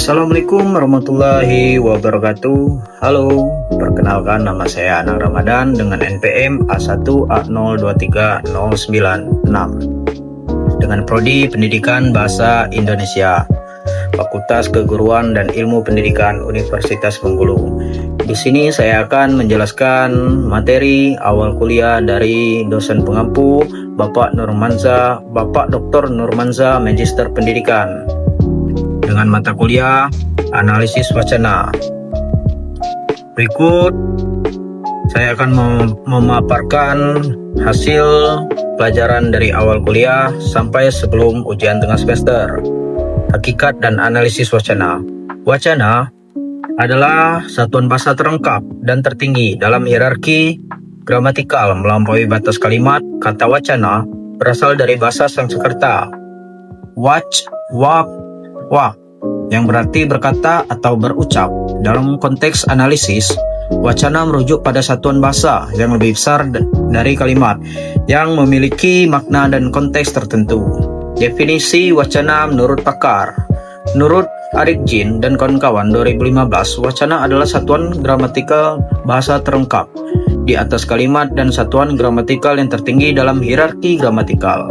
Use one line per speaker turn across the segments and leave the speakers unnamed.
Assalamualaikum warahmatullahi wabarakatuh. Halo, perkenalkan nama saya Anang Ramadan dengan NPM A1A023096 dengan Prodi Pendidikan Bahasa Indonesia, Fakultas Keguruan dan Ilmu Pendidikan Universitas Bengkulu. Di sini saya akan menjelaskan materi awal kuliah dari dosen pengampu Bapak Dr. Nurmanza, Magister Pendidikan, dengan mata kuliah Analisis Wacana. Berikut saya akan memaparkan hasil pelajaran dari awal kuliah sampai sebelum ujian tengah semester. Hakikat dan analisis wacana. Wacana adalah satuan bahasa terlengkap dan tertinggi dalam hierarki gramatikal melampaui batas kalimat. Kata wacana berasal dari bahasa Sanskerta wak, yang berarti berkata atau berucap. Dalam konteks analisis, wacana merujuk pada satuan bahasa yang lebih besar dari kalimat yang memiliki makna dan konteks tertentu. Definisi wacana menurut pakar. Menurut Arik Jin dan kawan-kawan 2015, wacana adalah satuan gramatikal bahasa terlengkap di atas kalimat dan satuan gramatikal yang tertinggi dalam hierarki gramatikal.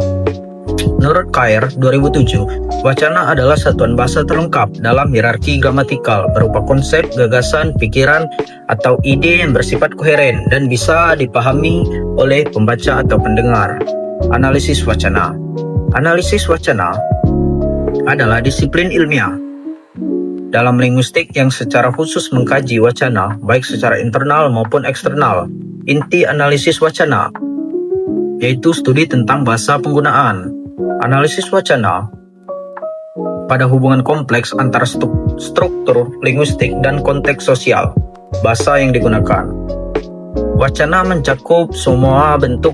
Menurut Kair 2007, wacana adalah satuan bahasa terlengkap dalam hierarki gramatikal berupa konsep, gagasan, pikiran, atau ide yang bersifat koheren dan bisa dipahami oleh pembaca atau pendengar. Analisis wacana. Analisis wacana adalah disiplin ilmiah dalam linguistik yang secara khusus mengkaji wacana, baik secara internal maupun eksternal. Inti analisis wacana yaitu studi tentang bahasa penggunaan. Analisis wacana pada hubungan kompleks antara struktur linguistik dan konteks sosial bahasa yang digunakan. Wacana mencakup semua bentuk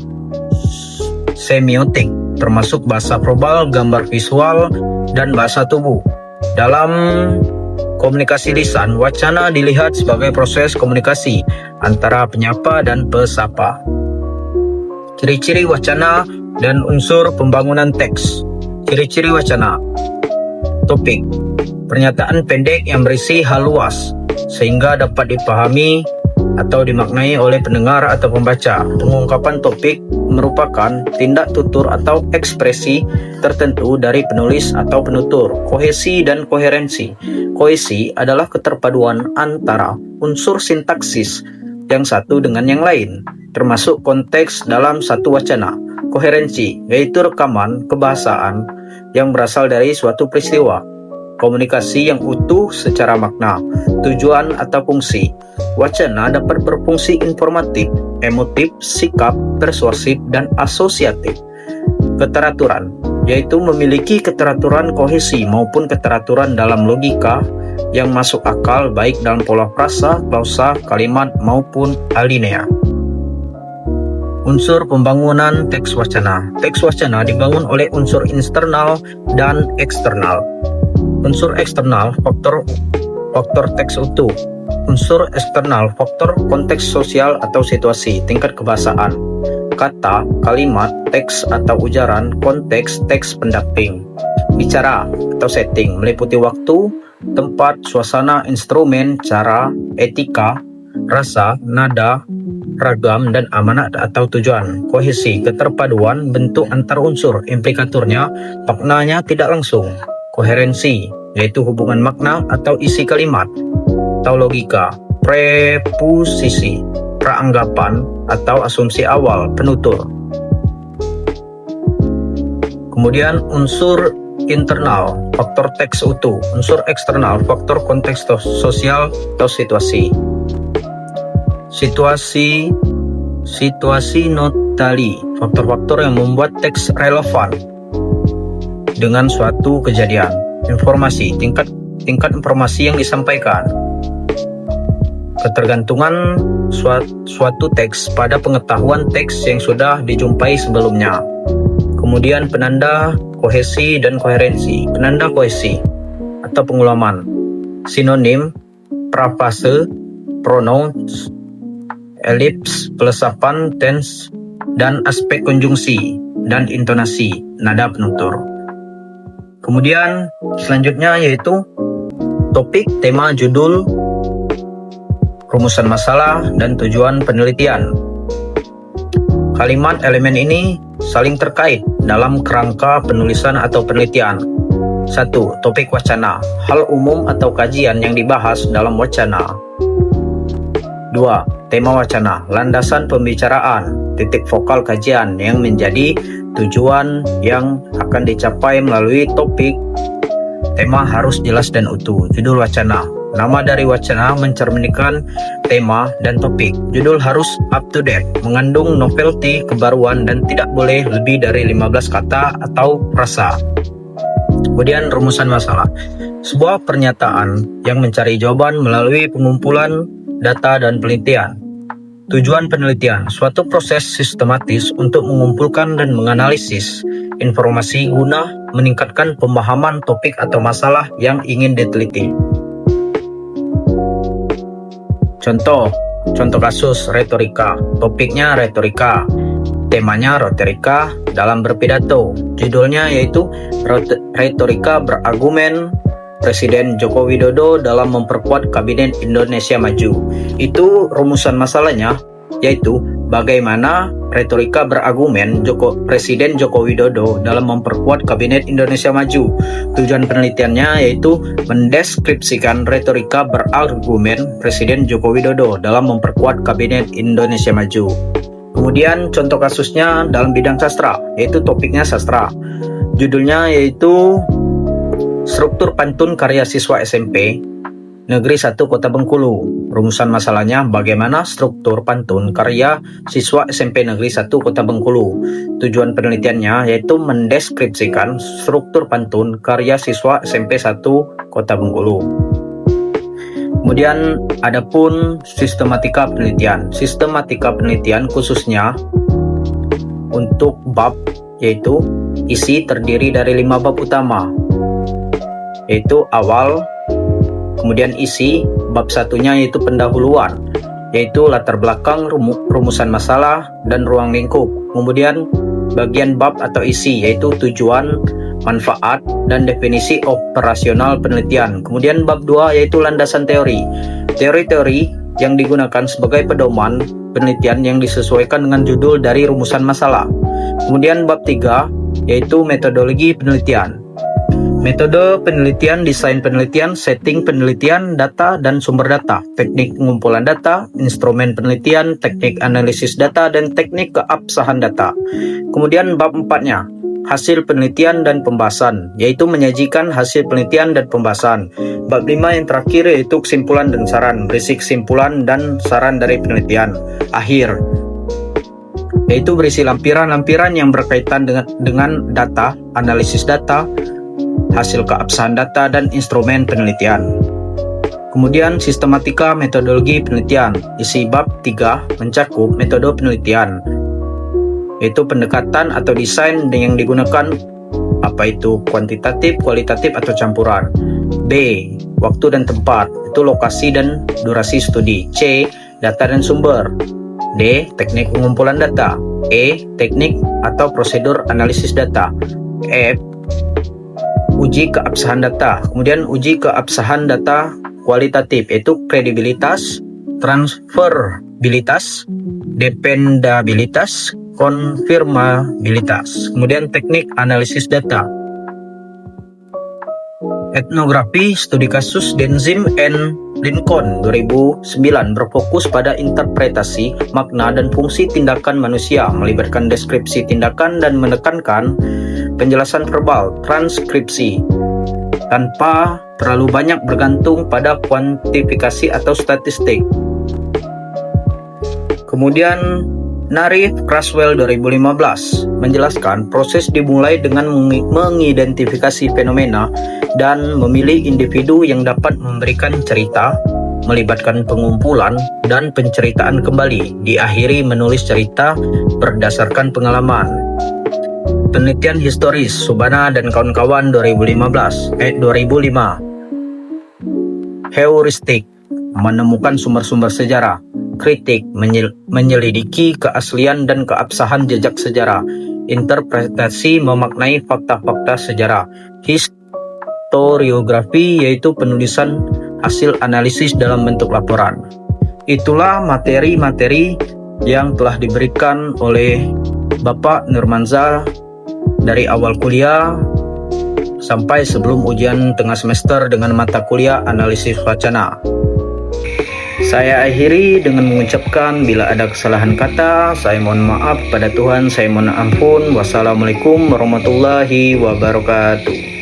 semiotik, termasuk bahasa verbal, gambar visual, dan bahasa tubuh. Dalam komunikasi lisan, wacana dilihat sebagai proses komunikasi antara penyapa dan pesapa. Ciri-ciri wacana dan unsur pembangunan teks. Ciri-ciri wacana. Topik. Pernyataan pendek yang berisi hal luas sehingga dapat dipahami atau dimaknai oleh pendengar atau pembaca. Pengungkapan topik merupakan tindak tutur atau ekspresi tertentu dari penulis atau penutur. Kohesi dan koherensi. Kohesi adalah keterpaduan antara unsur sintaksis yang satu dengan yang lain, termasuk konteks dalam satu wacana. Koherensi yaitu rekaman kebahasaan yang berasal dari suatu peristiwa. Komunikasi yang utuh secara makna, tujuan atau fungsi. Wacana dapat berfungsi informatif, emotif, sikap, persuasif, dan asosiatif. Keteraturan yaitu memiliki keteraturan kohesi maupun keteraturan dalam logika yang masuk akal baik dalam pola frasa, klausa, kalimat maupun alinea. Unsur pembangunan teks wacana. Teks wacana dibangun oleh unsur internal dan eksternal. Unsur eksternal, faktor teks utuh. Unsur eksternal, faktor konteks sosial atau situasi, tingkat kebahasaan. Kata, kalimat, teks atau ujaran, konteks, teks pendamping. Bicara atau setting, meliputi waktu, tempat, suasana, instrumen, cara, etika, rasa, nada, ragam, dan amanat atau tujuan. Kohesi, keterpaduan bentuk antar unsur, implikaturnya, maknanya tidak langsung. Koherensi, yaitu hubungan makna atau isi kalimat. Tautologika, preposisi, praanggapan atau asumsi awal, penutur. Kemudian unsur internal, faktor teks utuh. Unsur eksternal, faktor konteks sosial atau situasi. Situasi notali, faktor-faktor yang membuat teks relevan dengan suatu kejadian. Informasi, tingkat informasi yang disampaikan. Ketergantungan suatu teks pada pengetahuan teks yang sudah dijumpai sebelumnya. Kemudian penanda kohesi dan koherensi. Penanda kohesi atau pengulaman. Sinonim, prafase, pronouns, elips, pelesapan, tense, dan aspek konjungsi dan intonasi, nada penutur. Kemudian selanjutnya yaitu topik, tema, judul, rumusan masalah, dan tujuan penelitian. Kalimat elemen ini saling terkait dalam kerangka penulisan atau penelitian. 1. Topik wacana, hal umum atau kajian yang dibahas dalam wacana. 2. Tema wacana, landasan pembicaraan, titik vokal kajian yang menjadi tujuan yang akan dicapai melalui topik. Tema harus jelas dan utuh. Judul wacana, nama dari wacana mencerminkan tema dan topik. Judul harus up to date, mengandung novelty, kebaruan, dan tidak boleh lebih dari 15 kata atau frasa. Kemudian rumusan masalah, sebuah pernyataan yang mencari jawaban melalui pengumpulan data dan penelitian. Tujuan penelitian, suatu proses sistematis untuk mengumpulkan dan menganalisis informasi guna meningkatkan pemahaman topik atau masalah yang ingin diteliti. Contoh kasus retorika, topiknya retorika, temanya retorika dalam berpidato, judulnya yaitu retorika berargumen Presiden Joko Widodo dalam memperkuat Kabinet Indonesia Maju. Itu rumusan masalahnya, yaitu bagaimana retorika berargumen Presiden Joko Widodo dalam memperkuat Kabinet Indonesia Maju. Tujuan penelitiannya yaitu mendeskripsikan retorika berargumen Presiden Joko Widodo dalam memperkuat Kabinet Indonesia Maju. Kemudian contoh kasusnya dalam bidang sastra, yaitu topiknya sastra. Judulnya yaitu Struktur Pantun Karya Siswa SMP Negeri 1 Kota Bengkulu. Rumusan masalahnya bagaimana struktur pantun karya siswa SMP Negeri 1 Kota Bengkulu. Tujuan penelitiannya yaitu mendeskripsikan struktur pantun karya siswa SMP 1 Kota Bengkulu. Kemudian adapun sistematika penelitian. Sistematika penelitian khususnya untuk bab, yaitu isi terdiri dari 5 bab utama, yaitu awal, kemudian isi, bab satunya yaitu pendahuluan, yaitu latar belakang, rumusan masalah, dan ruang lingkup. Kemudian bagian bab atau isi yaitu tujuan, manfaat, dan definisi operasional penelitian. Kemudian bab 2 yaitu landasan teori. Teori-teori yang digunakan sebagai pedoman penelitian yang disesuaikan dengan judul dari rumusan masalah. Kemudian bab 3 yaitu metodologi penelitian. Metode penelitian, desain penelitian, setting penelitian, data dan sumber data, teknik pengumpulan data, instrumen penelitian, teknik analisis data, dan teknik keabsahan data. Kemudian bab 4-nya, hasil penelitian dan pembahasan, yaitu menyajikan hasil penelitian dan pembahasan. Bab 5 yang terakhir yaitu kesimpulan dan saran, berisi kesimpulan dan saran dari penelitian. Akhir, yaitu berisi lampiran-lampiran yang berkaitan dengan data, analisis data, hasil keabsahan data, dan instrumen penelitian. Kemudian sistematika metodologi penelitian. Isi bab 3 mencakup metode penelitian, yaitu pendekatan atau desain yang digunakan, apa itu kuantitatif, kualitatif, atau campuran. B. Waktu dan tempat, itu lokasi dan durasi studi. C. Data dan sumber. D. Teknik pengumpulan data. E. Teknik atau prosedur analisis data. F. Uji keabsahan data. Kemudian uji keabsahan data kualitatif, yaitu kredibilitas, transferabilitas, dependabilitas, konfirmabilitas. Kemudian teknik analisis data. Etnografi studi kasus Denzim and Lincoln 2009 berfokus pada interpretasi, makna, dan fungsi tindakan manusia, melibatkan deskripsi tindakan dan menekankan penjelasan verbal, transkripsi, tanpa terlalu banyak bergantung pada kuantifikasi atau statistik. Kemudian Narif Craswell 2015 menjelaskan proses dimulai dengan mengidentifikasi fenomena dan memilih individu yang dapat memberikan cerita, melibatkan pengumpulan dan penceritaan kembali, diakhiri menulis cerita berdasarkan pengalaman. Penelitian historis Subana dan kawan-kawan 2005. Heuristik, menemukan sumber-sumber sejarah. Kritik, menyelidiki keaslian dan keabsahan jejak sejarah. Interpretasi, memaknai fakta-fakta sejarah. historiografi, yaitu penulisan hasil analisis dalam bentuk laporan. Itulah materi-materi yang telah diberikan oleh Bapak Nurmanzal dari awal kuliah sampai sebelum ujian tengah semester dengan mata kuliah analisis wacana. Saya akhiri dengan mengucapkan bila ada kesalahan kata, saya mohon maaf pada Tuhan, saya mohon ampun. Wassalamualaikum warahmatullahi wabarakatuh.